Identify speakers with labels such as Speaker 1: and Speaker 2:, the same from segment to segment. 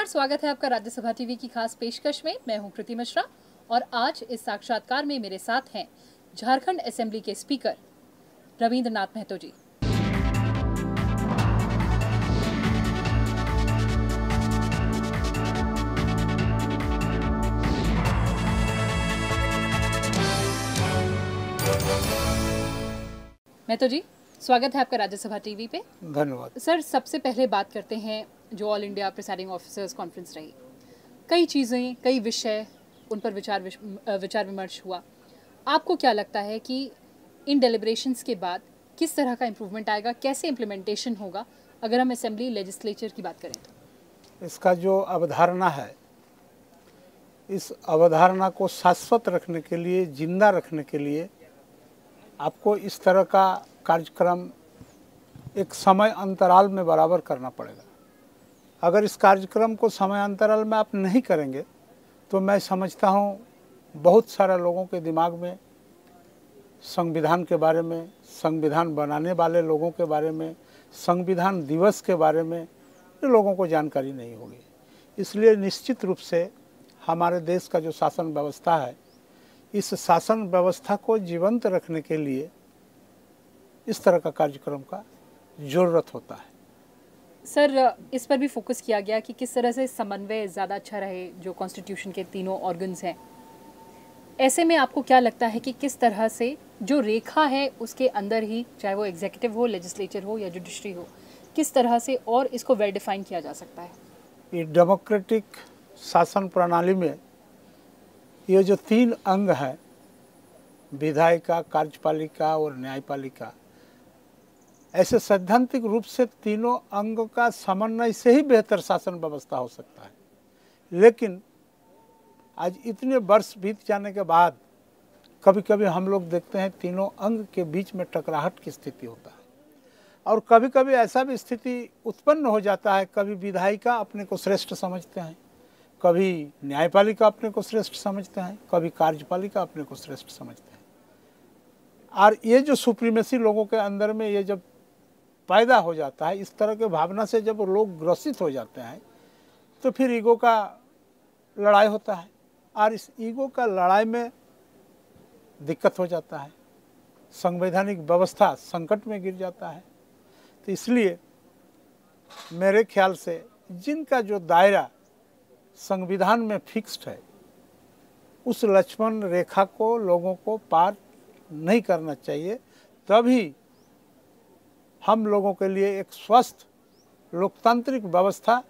Speaker 1: नमस्कार, स्वागत है आपका राज्यसभा टीवी की खास पेशकश में। मैं हूं कृति मिश्रा और आज इस साक्षात्कार में मेरे साथ हैं झारखंड असेंबली के स्पीकर रविंद्रनाथ महतो जी। महतो जी, स्वागत है आपका राज्यसभा टीवी पे।
Speaker 2: धन्यवाद
Speaker 1: सर, सबसे पहले बात करते हैं जो all India presiding officers conference रही। कई चीज़ें, कई विषय, उन पर विचार विमर्श हुआ। आपको क्या लगता है कि इन डेलिब्रेशंस के बाद किस तरह का इम्प्रूवमेंट आएगा, कैसे इम्प्लीमेंटेशन होगा, अगर हम असेंबली लेजिस्लेचर की बात करें तो?
Speaker 2: इसका जो अवधारणा है, इस अवधारणा को शाश्वत रखने के लिए, जिंदा रखने के लिए आपको इस तरह का कार्यक्रम एक समय अंतराल में बराबर करना पड़ेगा। अगर इस कार्यक्रम को समय अंतराल में आप नहीं करेंगे तो मैं समझता हूँ बहुत सारे लोगों के दिमाग में संविधान के बारे में, संविधान बनाने वाले लोगों के बारे में, संविधान दिवस के बारे में लोगों को जानकारी नहीं होगी। इसलिए निश्चित रूप से हमारे देश का जो शासन व्यवस्था है, इस शासन व्यवस्था को जीवंत रखने के लिए इस तरह का कार्यक्रम का ज़रूरत होता है।
Speaker 1: सर, इस पर भी फोकस किया गया कि किस तरह से समन्वय ज़्यादा अच्छा रहे जो कॉन्स्टिट्यूशन के तीनों ऑर्गन्स हैं। ऐसे में आपको क्या लगता है कि किस तरह से जो रेखा है उसके अंदर ही, चाहे वो एग्जीक्यूटिव हो, लेजिस्लेचर हो या जुडिशरी हो, किस तरह से और इसको वेल डिफाइन किया जा सकता है?
Speaker 2: ये डेमोक्रेटिक शासन प्रणाली में ये जो तीन अंग हैं, विधायिका, कार्यपालिका और न्यायपालिका, ऐसे सैद्धांतिक रूप से तीनों अंग का समन्वय से ही बेहतर शासन व्यवस्था हो सकता है। लेकिन आज इतने वर्ष बीत जाने के बाद कभी कभी हम लोग देखते हैं तीनों अंग के बीच में टकराहट की स्थिति होता है, और कभी कभी ऐसा भी स्थिति उत्पन्न हो जाता है, कभी विधायिका अपने को श्रेष्ठ समझते हैं, कभी न्यायपालिका अपने को श्रेष्ठ समझते हैं, कभी कार्यपालिका अपने को श्रेष्ठ समझते हैं। और ये जो सुप्रीमेसी लोगों के अंदर में ये जब पैदा हो जाता है, इस तरह के भावना से जब लोग ग्रसित हो जाते हैं तो फिर ईगो का लड़ाई होता है, और इस ईगो का लड़ाई में दिक्कत हो जाता है, संवैधानिक व्यवस्था संकट में गिर जाता है। तो इसलिए मेरे ख्याल से जिनका जो दायरा संविधान में फिक्स्ड है, उस लक्ष्मण रेखा को लोगों को पार नहीं करना चाहिए, तभी हम लोगों के लिए एक स्वस्थ लोकतांत्रिक व्यवस्था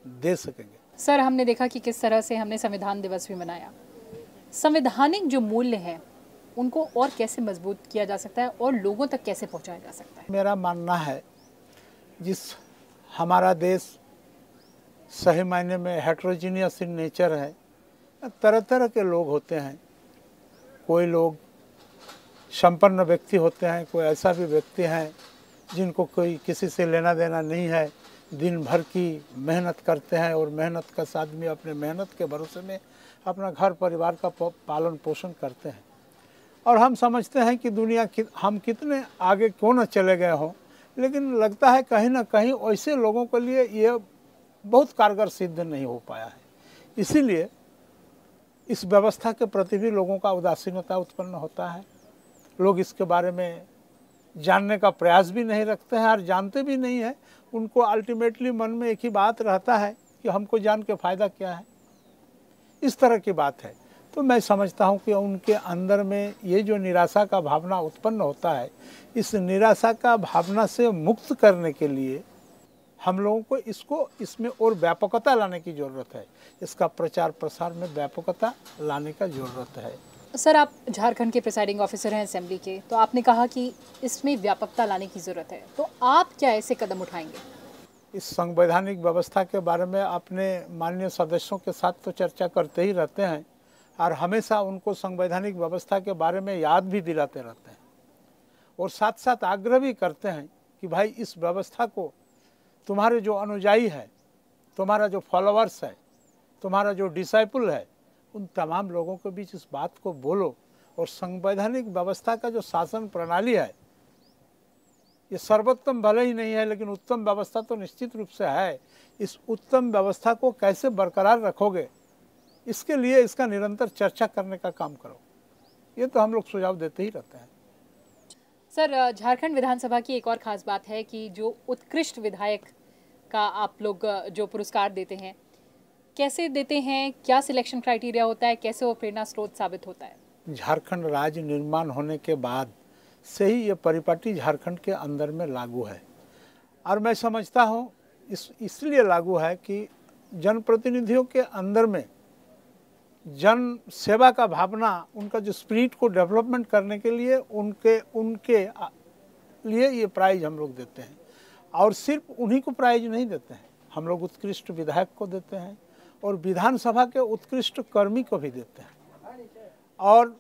Speaker 2: दे सकेंगे।
Speaker 1: सर, हमने देखा कि किस तरह से हमने संविधान दिवस भी मनाया। संवैधानिक जो मूल्य हैं उनको और कैसे मजबूत किया जा सकता है और लोगों तक कैसे पहुंचाया जा सकता है?
Speaker 2: मेरा मानना है, जिस हमारा देश सही मायने में हेट्रोजीनियस इन नेचर है, तरह तरह के लोग होते हैं। कोई लोग संपन्न व्यक्ति होते हैं, कोई ऐसा भी व्यक्ति हैं जिनको कोई किसी से लेना देना नहीं है, दिन भर की मेहनत करते हैं और मेहनत का आदमी अपने मेहनत के भरोसे में अपना घर परिवार का पालन पोषण करते हैं। और हम समझते हैं कि दुनिया हम कितने आगे क्यों न चले गए हों, लेकिन लगता है कहीं ना कहीं ऐसे लोगों के लिए ये बहुत कारगर सिद्ध नहीं हो पाया है। इसीलिए इस व्यवस्था के प्रति भी लोगों का उदासीनता उत्पन्न होता है। लोग इसके बारे में जानने का प्रयास भी नहीं रखते हैं और जानते भी नहीं हैं। उनको अल्टीमेटली मन में एक ही बात रहता है कि हमको जान के फ़ायदा क्या है, इस तरह की बात है। तो मैं समझता हूँ कि उनके अंदर में ये जो निराशा का भावना उत्पन्न होता है, इस निराशा का भावना से मुक्त करने के लिए हम लोगों को इसमें और व्यापकता लाने की ज़रूरत है। इसका प्रचार प्रसार में व्यापकता लाने का ज़रूरत है।
Speaker 1: सर, आप झारखंड के प्रिसाइडिंग ऑफिसर हैं असेंबली के, तो आपने कहा कि इसमें व्यापकता लाने की ज़रूरत है, तो आप क्या ऐसे कदम उठाएंगे?
Speaker 2: इस संवैधानिक व्यवस्था के बारे में अपने माननीय सदस्यों के साथ तो चर्चा करते ही रहते हैं, और हमेशा उनको संवैधानिक व्यवस्था के बारे में याद भी दिलाते रहते हैं, और साथ साथ आग्रह भी करते हैं कि भाई इस व्यवस्था को तुम्हारे जो अनुयायी है, तुम्हारा जो फॉलोअर्स है, तुम्हारा जो डिसाइपल है, उन तमाम लोगों के बीच इस बात को बोलो, और संवैधानिक व्यवस्था का जो शासन प्रणाली है ये सर्वोत्तम भले ही नहीं है, लेकिन उत्तम व्यवस्था तो निश्चित रूप से है। इस उत्तम व्यवस्था को कैसे बरकरार रखोगे, इसके लिए इसका निरंतर चर्चा करने का काम करो। ये तो हम लोग सुझाव देते ही रहते हैं।
Speaker 1: सर, झारखंड विधानसभा की एक और खास बात है कि जो उत्कृष्ट विधायक का आप लोग जो पुरस्कार देते हैं, कैसे देते हैं, क्या सिलेक्शन क्राइटेरिया होता है, कैसे वो प्रेरणा स्रोत साबित होता है?
Speaker 2: झारखंड राज्य निर्माण होने के बाद से ही ये परिपाटी झारखंड के अंदर में लागू है, और मैं समझता हूँ इसलिए लागू है कि जनप्रतिनिधियों के अंदर में जन सेवा का भावना, उनका जो स्पिरिट को डेवलपमेंट करने के लिए उनके लिए ये प्राइज हम लोग देते हैं। और सिर्फ उन्हीं को प्राइज नहीं देते हैं, हम लोग उत्कृष्ट विधायक को देते हैं और विधानसभा के उत्कृष्ट कर्मी को भी देते हैं। और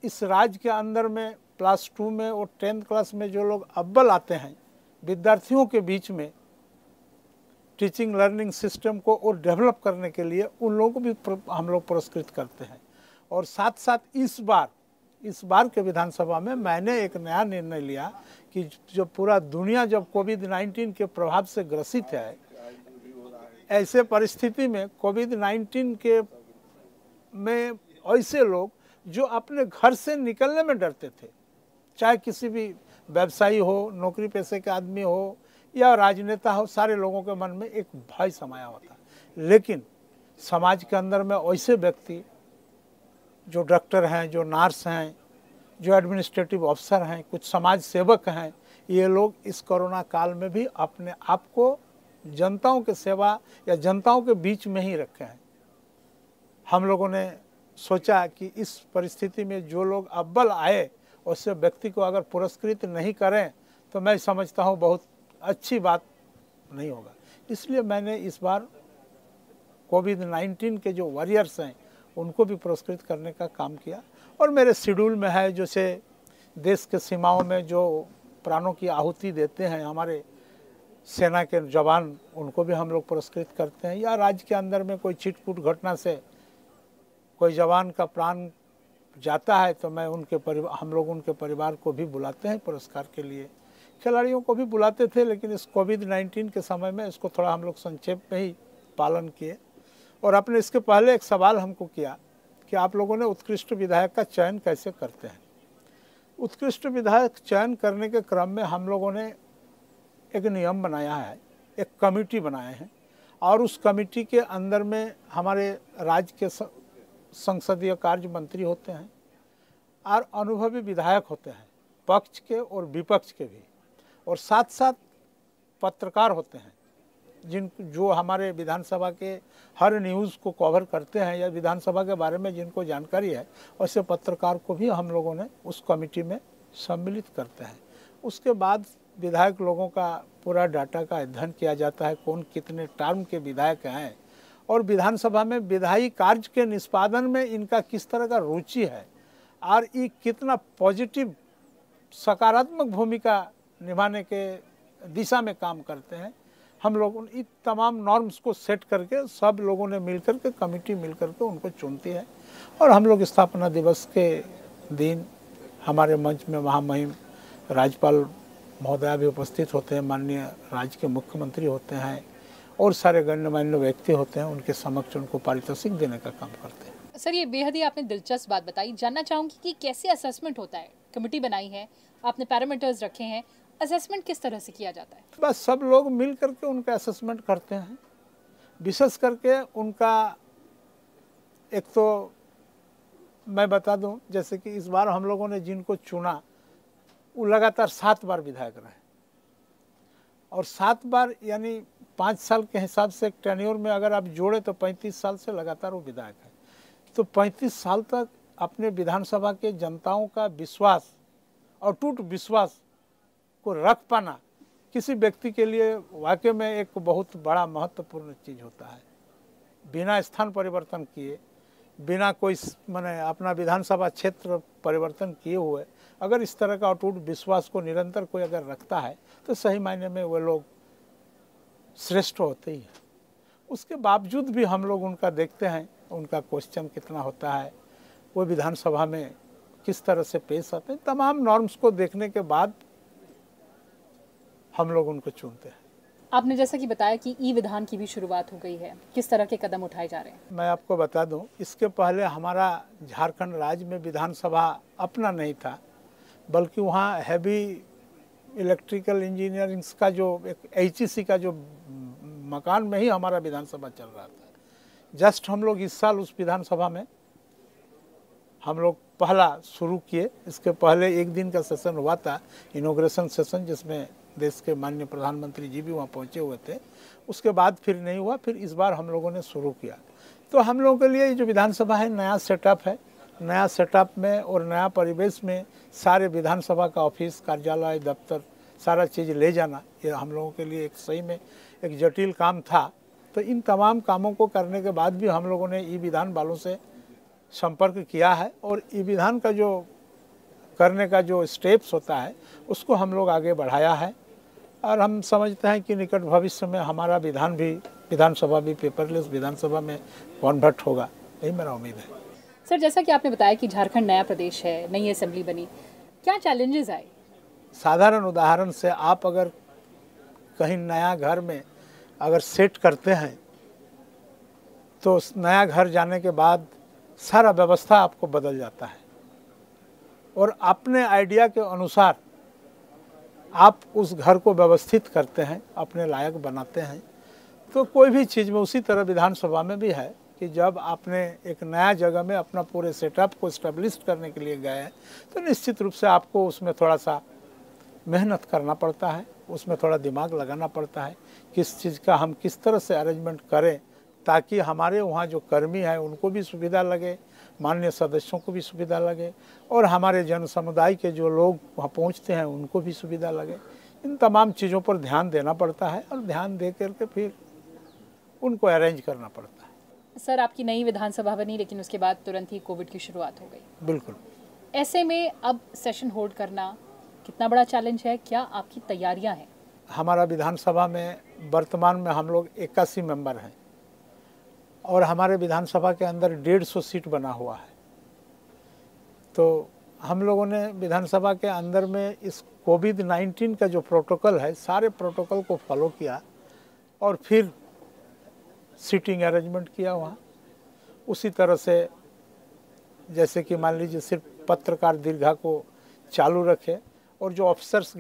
Speaker 2: इस राज्य के अंदर में क्लास 2 में और 10th क्लास में जो लोग अव्वल आते हैं, विद्यार्थियों के बीच में टीचिंग लर्निंग सिस्टम को और डेवलप करने के लिए उन लोगों को भी हम लोग पुरस्कृत करते हैं। और साथ साथ इस बार के विधानसभा में मैंने एक नया निर्णय लिया कि जो पूरा दुनिया जब कोविड-19 के प्रभाव से ग्रसित है, ऐसे परिस्थिति में कोविड-19 के में ऐसे लोग जो अपने घर से निकलने में डरते थे, चाहे किसी भी व्यवसायी हो, नौकरी पेशे के आदमी हो या राजनेता हो, सारे लोगों के मन में एक भय समाया होता है। लेकिन समाज के अंदर में ऐसे व्यक्ति जो डॉक्टर हैं, जो नर्स हैं, जो एडमिनिस्ट्रेटिव अफसर हैं, कुछ समाज सेवक हैं, ये लोग इस कोरोना काल में भी अपने आप को जनताओं के सेवा या जनताओं के बीच में ही रखे हैं। हम लोगों ने सोचा कि इस परिस्थिति में जो लोग अव्वल आए, उससे व्यक्ति को अगर पुरस्कृत नहीं करें तो मैं समझता हूँ बहुत अच्छी बात नहीं होगा। इसलिए मैंने इस बार कोविड-19 के जो वॉरियर्स हैं उनको भी पुरस्कृत करने का काम किया। और मेरे शेड्यूल में है, जैसे देश के सीमाओं में जो प्राणों की आहुति देते हैं हमारे सेना के जवान, उनको भी हम लोग पुरस्कृत करते हैं। या राज्य के अंदर में कोई छिटपुट घटना से कोई जवान का प्राण जाता है तो मैं हम लोग उनके परिवार को भी बुलाते हैं पुरस्कार के लिए। खिलाड़ियों को भी बुलाते थे, लेकिन इस कोविड-19 के समय में इसको थोड़ा हम लोग संक्षेप में ही पालन किए। और आपने इसके पहले एक सवाल हमको किया कि आप लोगों ने उत्कृष्ट विधायक का चयन कैसे करते हैं। उत्कृष्ट विधायक चयन करने के क्रम में हम लोगों ने एक नियम बनाया है, एक कमेटी बनाए हैं, और उस कमेटी के अंदर में हमारे राज्य के संसदीय कार्य मंत्री होते हैं और अनुभवी विधायक होते हैं, पक्ष के और विपक्ष के भी, और साथ साथ पत्रकार होते हैं जो हमारे विधानसभा के हर न्यूज़ को कवर करते हैं या विधानसभा के बारे में जिनको जानकारी है, वैसे पत्रकार को भी हम लोगों ने उस कमेटी में सम्मिलित करते हैं। उसके बाद विधायक लोगों का पूरा डाटा का अध्ययन किया जाता है, कौन कितने टर्म के विधायक हैं और विधानसभा में विधायी कार्य के निष्पादन में इनका किस तरह का रुचि है और ये कितना पॉजिटिव सकारात्मक भूमिका निभाने के दिशा में काम करते हैं। हम लोग इन तमाम नॉर्म्स को सेट करके सब लोगों ने मिलकर के, कमेटी मिलकर के उनको चुनती है। और हम लोग स्थापना दिवस के दिन हमारे मंच में महामहिम राज्यपाल महोदया भी उपस्थित होते हैं, माननीय राज्य के मुख्यमंत्री होते हैं और सारे गण्यमान्य व्यक्ति होते हैं, उनके समक्ष उनको पारितोषिक देने का काम करते हैं।
Speaker 1: सर, ये बेहद ही आपने दिलचस्प बात बताई। जानना चाहूँगी कि कैसे असेसमेंट होता है? कमेटी बनाई है, आपने पैरामीटर्स रखे हैं, असेसमेंट किस तरह से किया जाता है?
Speaker 2: बस सब लोग मिल करके उनका असेसमेंट करते हैं। विशेष करके उनका एक तो मैं बता दूं, जैसे कि इस बार हम लोगों ने जिनको चुना वो लगातार 7 बार विधायक रहे और 7 बार यानी 5 साल के हिसाब से टेन्योर में अगर आप जोड़े तो 35 साल से लगातार वो विधायक है। तो 35 साल तक अपने विधानसभा के जनताओं का विश्वास और अटूट विश्वास को रख पाना किसी व्यक्ति के लिए वाकई में एक बहुत बड़ा महत्वपूर्ण चीज़ होता है। बिना स्थान परिवर्तन किए, बिना कोई माने अपना विधानसभा क्षेत्र परिवर्तन किए हुए अगर इस तरह का अटूट विश्वास को निरंतर कोई अगर रखता है तो सही मायने में वो लोग श्रेष्ठ होते ही हैं। उसके बावजूद भी हम लोग उनका देखते हैं, उनका क्वेश्चन कितना होता है, वो विधानसभा में किस तरह से पेश आते हैं। तमाम नॉर्म्स को देखने के बाद हम लोग उनको चुनते हैं।
Speaker 1: आपने जैसा कि बताया कि ई विधान की भी शुरुआत हो गई है, किस तरह के कदम उठाए जा रहे हैं?
Speaker 2: मैं आपको बता दूं, इसके पहले हमारा झारखंड राज्य में विधानसभा अपना नहीं था, बल्कि वहाँ हैवी इलेक्ट्रिकल इंजीनियरिंग का जो एक एचईसी का जो मकान में ही हमारा विधानसभा चल रहा था। जस्ट हम लोग इस साल उस विधानसभा में हम लोग पहला शुरू किए। इसके पहले एक दिन का सेशन हुआ था, इनॉग्रेशन सेशन, जिसमें देश के माननीय प्रधानमंत्री जी भी वहाँ पहुँचे हुए थे। उसके बाद फिर नहीं हुआ, फिर इस बार हम लोगों ने शुरू किया। तो हम लोगों के लिए जो विधानसभा है नया सेटअप है, नया सेटअप में और नया परिवेश में सारे विधानसभा का ऑफिस, कार्यालय, दफ्तर, सारा चीज़ ले जाना, ये हम लोगों के लिए एक सही में एक जटिल काम था। तो इन तमाम कामों को करने के बाद भी हम लोगों ने ई विधान वालों से संपर्क किया है और ई विधान का जो करने का जो स्टेप्स होता है उसको हम लोग आगे बढ़ाया है। और हम समझते हैं कि निकट भविष्य में हमारा विधानसभा भी पेपरलेस विधानसभा में कन्वर्ट होगा, यही मेरा उम्मीद है।
Speaker 1: सर, जैसा कि आपने बताया कि झारखंड नया प्रदेश है, नई असेंबली बनी, क्या चैलेंजेस आए?
Speaker 2: साधारण उदाहरण से, आप अगर कहीं नया घर में अगर सेट करते हैं तो उस नया घर जाने के बाद सारा व्यवस्था आपको बदल जाता है और अपने आइडिया के अनुसार आप उस घर को व्यवस्थित करते हैं, अपने लायक बनाते हैं। तो कोई भी चीज़ में उसी तरह विधानसभा में भी है कि जब आपने एक नया जगह में अपना पूरे सेटअप को इस्टेब्लिश करने के लिए गए हैं तो निश्चित रूप से आपको उसमें थोड़ा सा मेहनत करना पड़ता है, उसमें थोड़ा दिमाग लगाना पड़ता है, किस चीज़ का हम किस तरह से अरेंजमेंट करें ताकि हमारे वहाँ जो कर्मी हैं उनको भी सुविधा लगे, माननीय सदस्यों को भी सुविधा लगे और हमारे जन समुदाय के जो लोग वहाँ पहुँचते हैं उनको भी सुविधा लगे। इन तमाम चीज़ों पर ध्यान देना पड़ता है और ध्यान दे करके फिर उनको अरेंज करना पड़ता है।
Speaker 1: सर, आपकी नई विधानसभा बनी लेकिन उसके बाद तुरंत ही कोविड की शुरुआत हो गई।
Speaker 2: बिल्कुल।
Speaker 1: ऐसे में अब सेशन होल्ड करना कितना बड़ा चैलेंज है? क्या आपकी तैयारियां हैं?
Speaker 2: हमारा विधानसभा में वर्तमान में हम लोग 81 मेंबर हैं और हमारे विधानसभा के अंदर 150 सीट बना हुआ है। तो हम लोगों ने विधानसभा के अंदर में इस कोविड-19 का जो प्रोटोकॉल है, सारे प्रोटोकॉल को फॉलो किया और फिर सीटिंग अरेंजमेंट किया वहाँ। उसी तरह से जैसे कि मान लीजिए सिर्फ पत्रकार दीर्घा को चालू रखे और जो ऑफिसर्स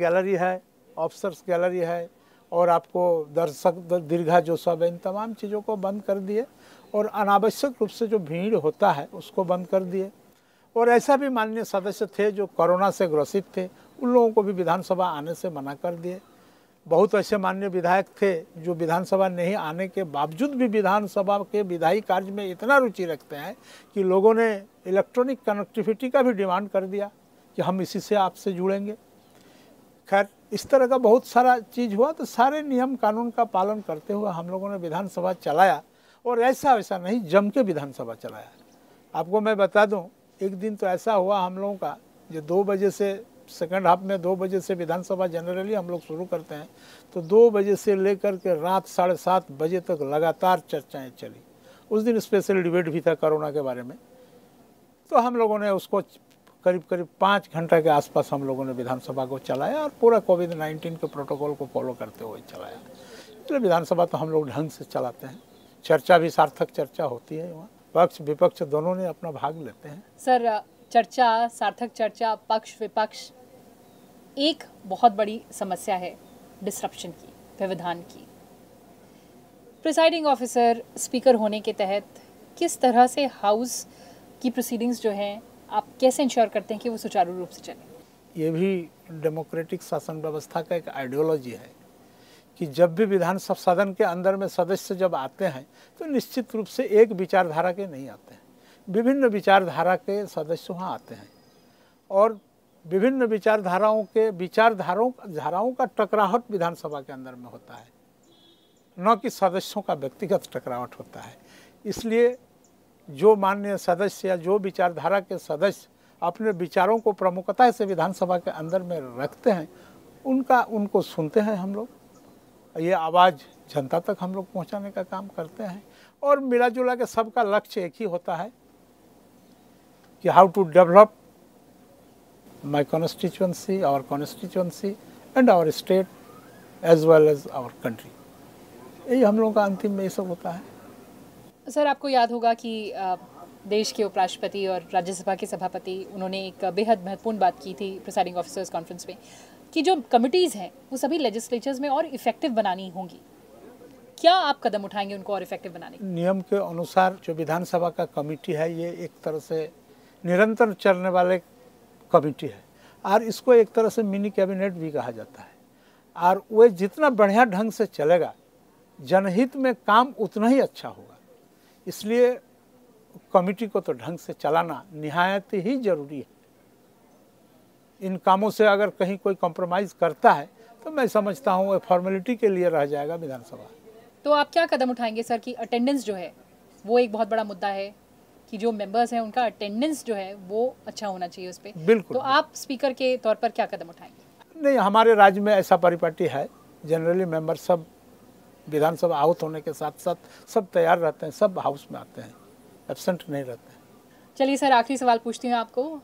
Speaker 2: गैलरी है और आपको दर्शक दीर्घा जो सब है, इन तमाम चीज़ों को बंद कर दिए और अनावश्यक रूप से जो भीड़ होता है उसको बंद कर दिए। और ऐसा भी माननीय सदस्य थे जो कोरोना से ग्रसित थे, उन लोगों को भी विधानसभा आने से मना कर दिए। बहुत ऐसे माननीय विधायक थे जो विधानसभा नहीं आने के बावजूद भी विधानसभा के विधायी कार्य में इतना रुचि रखते हैं कि लोगों ने इलेक्ट्रॉनिक कनेक्टिविटी का भी डिमांड कर दिया कि हम इसी से आपसे जुड़ेंगे। खैर, इस तरह का बहुत सारा चीज़ हुआ। तो सारे नियम कानून का पालन करते हुए हम लोगों ने विधानसभा चलाया और ऐसा वैसा नहीं, जम के विधानसभा चलाया। आपको मैं बता दूं, एक दिन तो ऐसा हुआ हम लोगों का, जो 2 बजे से सेकंड हाफ में 2 बजे से विधानसभा जनरली हम लोग शुरू करते हैं, तो 2 बजे से लेकर के रात 7:30 बजे तक लगातार चर्चाएं चली। उस दिन स्पेशल डिबेट भी था कोरोना के बारे में। तो हम लोगों ने उसको करीब 5 घंटा के आसपास हम लोगों ने विधानसभा को चलाया और पूरा कोविड-19 के प्रोटोकॉल को फॉलो करते हुए चलाया। इसलिए विधानसभा तो हम लोग ढंग से चलाते हैं। चर्चा भी सार्थक चर्चा होती है, वहाँ पक्ष विपक्ष दोनों ने अपना भाग लेते हैं।
Speaker 1: सर, चर्चा, सार्थक चर्चा, पक्ष विपक्ष, एक बहुत बड़ी समस्या है डिसरप्शन की, व्यवधान की। प्रिसाइडिंग ऑफिसर, स्पीकर होने के तहत किस तरह से हाउस की प्रोसीडिंग्स जो हैं आप कैसे इंश्योर करते हैं कि वो सुचारू रूप से चले?
Speaker 2: ये भी डेमोक्रेटिक शासन व्यवस्था का एक आइडियोलॉजी है कि जब भी विधानसभा सदन के अंदर में सदस्य जब आते हैं तो निश्चित रूप से एक विचारधारा के नहीं आते हैं, विभिन्न विचारधारा के सदस्य वहाँ आते हैं और विभिन्न विचारधाराओं का टकराहट विधानसभा के अंदर में होता है, न कि सदस्यों का व्यक्तिगत टकराहट होता है। इसलिए जो माननीय सदस्य या जो विचारधारा के सदस्य अपने विचारों को प्रमुखता से विधानसभा के अंदर में रखते हैं, उनको सुनते हैं हम लोग। ये आवाज़ जनता तक हम लोग पहुंचाने का काम करते हैं और मिला जुला के सबका लक्ष्य एक ही होता है कि how to develop my constituency, our constituency and our state as well as our country. यही हम लोगों का अंतिम में ये सब होता है।
Speaker 1: सर, आपको याद होगा कि देश के उपराष्ट्रपति और राज्यसभा के सभापति उन्होंने एक बेहद महत्वपूर्ण बात की थी प्रिसाइडिंग ऑफिसर्स कॉन्फ्रेंस में कि जो कमिटीज़ हैं वो सभी लेजिस्लेचर्स में और इफेक्टिव बनानी होंगी। क्या आप कदम उठाएंगे उनको और इफेक्टिव बनाने के?
Speaker 2: नियम के अनुसार जो विधानसभा का कमेटी है ये एक तरह से निरंतर चलने वाले कमेटी है और इसको एक तरह से मिनी कैबिनेट भी कहा जाता है। और वह जितना बढ़िया ढंग से चलेगा जनहित में काम उतना ही अच्छा होगा। इसलिए कमेटी को तो ढंग से चलाना निहायत ही जरूरी है। इन कामों से अगर कहीं कोई कॉम्प्रोमाइज़ करता है तो मैं समझता हूँ वह फॉर्मेलिटी के लिए रह जाएगा विधानसभा।
Speaker 1: तो आप क्या कदम उठाएंगे सर कि अटेंडेंस जो है वो एक बहुत बड़ा मुद्दा है कि जो मेंबर्स हैं उनका अटेंडेंस जो है वो अच्छा होना चाहिए उस पर।
Speaker 2: बिल्कुल।
Speaker 1: तो आप स्पीकर के तौर पर क्या कदम उठाएंगे?
Speaker 2: नहीं, हमारे राज्य में ऐसा परिपाटी है, जनरली मेंबर सब विधानसभा आउट होने के साथ साथ सब तैयार रहते हैं, सब हाउस में आते हैं, एब्सेंट नहीं रहते हैं।
Speaker 1: चलिए सर, आखिरी सवाल पूछती हूँ आपको।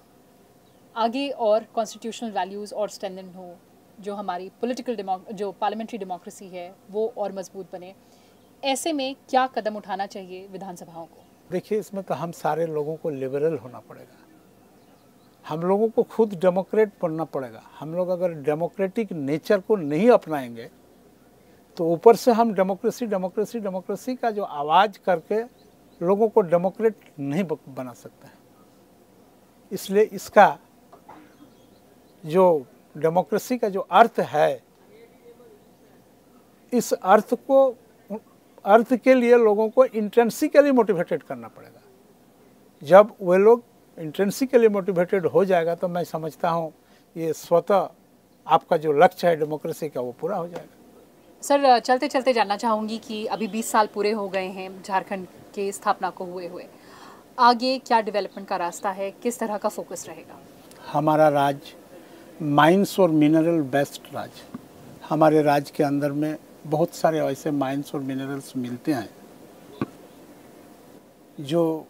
Speaker 1: आगे और कॉन्स्टिट्यूशनल वैल्यूज़ और स्ट्रेंथन हो, जो हमारी जो पार्लियामेंट्री डेमोक्रेसी है वो और मजबूत बने, ऐसे में क्या कदम उठाना चाहिए विधानसभाओं को?
Speaker 2: देखिए, इसमें तो हम सारे लोगों को लिबरल होना पड़ेगा। हम लोगों को खुद डेमोक्रेट बनना पड़ेगा। हम लोग अगर डेमोक्रेटिक नेचर को नहीं अपनाएंगे तो ऊपर से हम डेमोक्रेसी डेमोक्रेसी डेमोक्रेसी का जो आवाज़ करके लोगों को डेमोक्रेट नहीं बना सकते हैं। इसलिए इसका जो डेमोक्रेसी का जो अर्थ है, इस अर्थ के लिए लोगों को इंट्रिंसिकली मोटिवेटेड करना पड़ेगा। जब वे लोग इंट्रिंसिकली मोटिवेटेड हो जाएगा तो मैं समझता हूँ ये स्वतः आपका जो लक्ष्य है डेमोक्रेसी का वो पूरा हो जाएगा।
Speaker 1: सर, चलते चलते जानना चाहूँगी कि अभी 20 साल पूरे हो गए हैं झारखंड के स्थापना को हुए आगे क्या डेवलपमेंट का रास्ता है, किस तरह का फोकस रहेगा?
Speaker 2: हमारा राज्य माइंस और मिनरल बेस्ड राज्य। हमारे राज्य के अंदर में बहुत सारे ऐसे माइंस और मिनरल्स मिलते हैं जो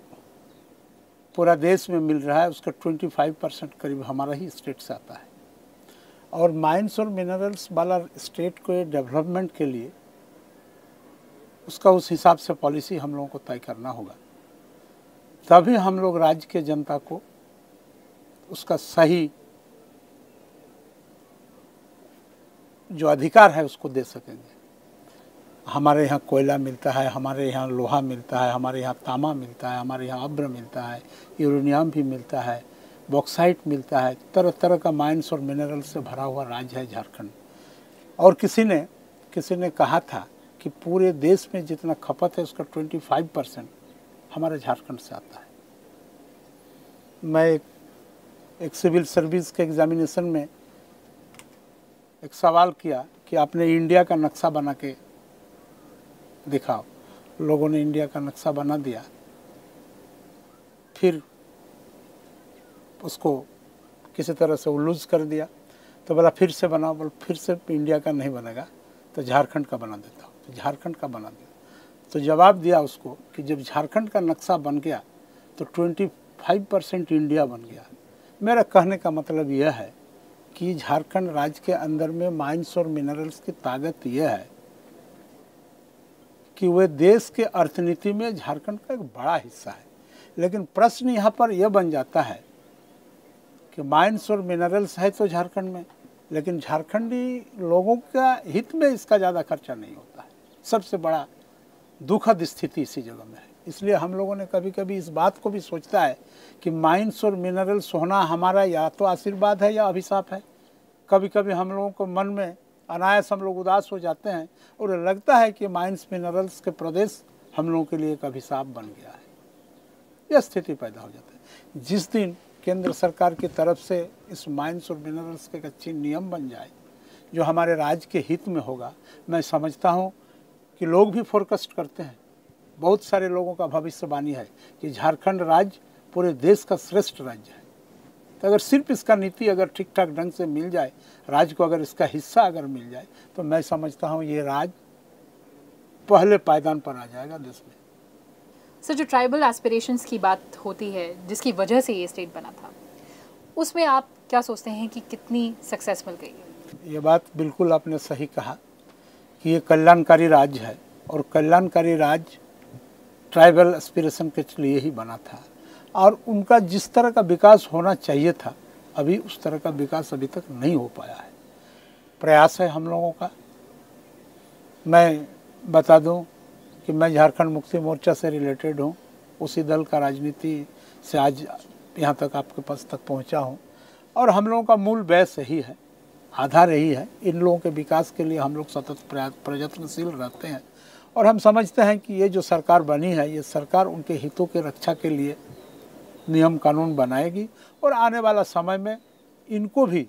Speaker 2: पूरा देश में मिल रहा है, उसका 25% करीब हमारा ही स्टेट से आता है। और माइंस और मिनरल्स वाला स्टेट को डेवलपमेंट के लिए उसका उस हिसाब से पॉलिसी हम लोगों को तय करना होगा, तभी हम लोग राज्य के जनता को उसका सही जो अधिकार है उसको दे सकेंगे। हमारे यहाँ कोयला मिलता है, हमारे यहाँ लोहा मिलता है, हमारे यहाँ तांबा मिलता है, हमारे यहाँ अब्र मिलता है, यूरेनियम भी मिलता है, बॉक्साइट मिलता है, तरह तरह का माइंस और मिनरल से भरा हुआ राज्य है झारखंड। और किसी ने कहा था कि पूरे देश में जितना खपत है उसका 25% हमारे झारखंड से आता है। मैं एक सिविल सर्विस के एग्जामिनेशन में एक सवाल किया कि आपने इंडिया का नक्शा बना के दिखाओ। लोगों ने इंडिया का नक्शा बना दिया, फिर उसको किसी तरह से उलूज कर दिया, तो बोला फिर से बनाओ। बोला फिर से इंडिया का नहीं बनेगा तो झारखंड का बना देता हूँ। तो झारखंड का बना दिया। तो जवाब दिया उसको कि जब झारखंड का नक्शा बन गया तो 25% इंडिया बन गया। मेरा कहने का मतलब यह है कि झारखंड राज्य के अंदर में माइंस और मिनरल्स की ताकत यह है कि वे देश के अर्थनीति में झारखंड का एक बड़ा हिस्सा है। लेकिन प्रश्न यहाँ पर यह बन जाता है कि माइंस और मिनरल्स है तो झारखंड में, लेकिन झारखंडी लोगों का हित में इसका ज़्यादा खर्चा नहीं होता है। सबसे बड़ा दुखद स्थिति इसी जगह में है। इसलिए हम लोगों ने कभी कभी इस बात को भी सोचता है कि माइंस और मिनरल्स होना हमारा या तो आशीर्वाद है या अभिशाप है। कभी कभी हम लोगों को मन में अनायास हम लोग उदास हो जाते हैं और लगता है कि माइंस मिनरल्स के प्रदेश हम लोगों के लिए एक अभिशाप बन गया है। यह स्थिति पैदा हो जाती है। जिस दिन केंद्र सरकार की तरफ से इस माइंस और मिनरल्स के अच्छी नियम बन जाए जो हमारे राज्य के हित में होगा, मैं समझता हूँ कि लोग भी फोरकास्ट करते हैं। बहुत सारे लोगों का भविष्यवाणी है कि झारखंड राज्य पूरे देश का श्रेष्ठ राज्य है। तो अगर सिर्फ इसका नीति अगर ठीक ठाक ढंग से मिल जाए, राज्य को अगर इसका हिस्सा अगर मिल जाए, तो मैं समझता हूँ ये राज्य पहले पायदान पर आ जाएगा देश में।
Speaker 1: सर, जो ट्राइबल एस्पिरेशंस की बात होती है जिसकी वजह से ये स्टेट बना था, उसमें आप क्या सोचते हैं कि कितनी सक्सेस मिल गई?
Speaker 2: ये बात बिल्कुल आपने सही कहा कि ये कल्याणकारी राज्य है और कल्याणकारी राज्य ट्राइबल एस्पिरेशन के लिए ही बना था और उनका जिस तरह का विकास होना चाहिए था अभी उस तरह का विकास अभी तक नहीं हो पाया है। प्रयास है हम लोगों का। मैं बता दूं कि मैं झारखंड मुक्ति मोर्चा से रिलेटेड हूं, उसी दल का राजनीति से आज यहाँ तक आपके पास तक पहुँचा हूँ और हम लोगों का मूल बेस यही है, आधार यही है। इन लोगों के विकास के लिए हम लोग सतत प्रयत्नशील रहते हैं और हम समझते हैं कि ये जो सरकार बनी है ये सरकार उनके हितों के रक्षा के लिए नियम कानून बनाएगी और आने वाला समय में इनको भी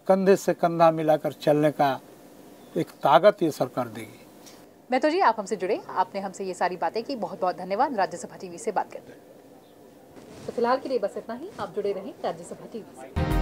Speaker 2: कंधे से कंधा मिलाकर चलने का एक ताकत ये सरकार देगी।
Speaker 1: महतो जी, आप हमसे जुड़े, आपने हमसे ये सारी बातें की, बहुत बहुत धन्यवाद राज्यसभा टीवी से बात करने। तो फिलहाल के लिए बस इतना ही। आप जुड़े रहें राज्यसभा टीवी से।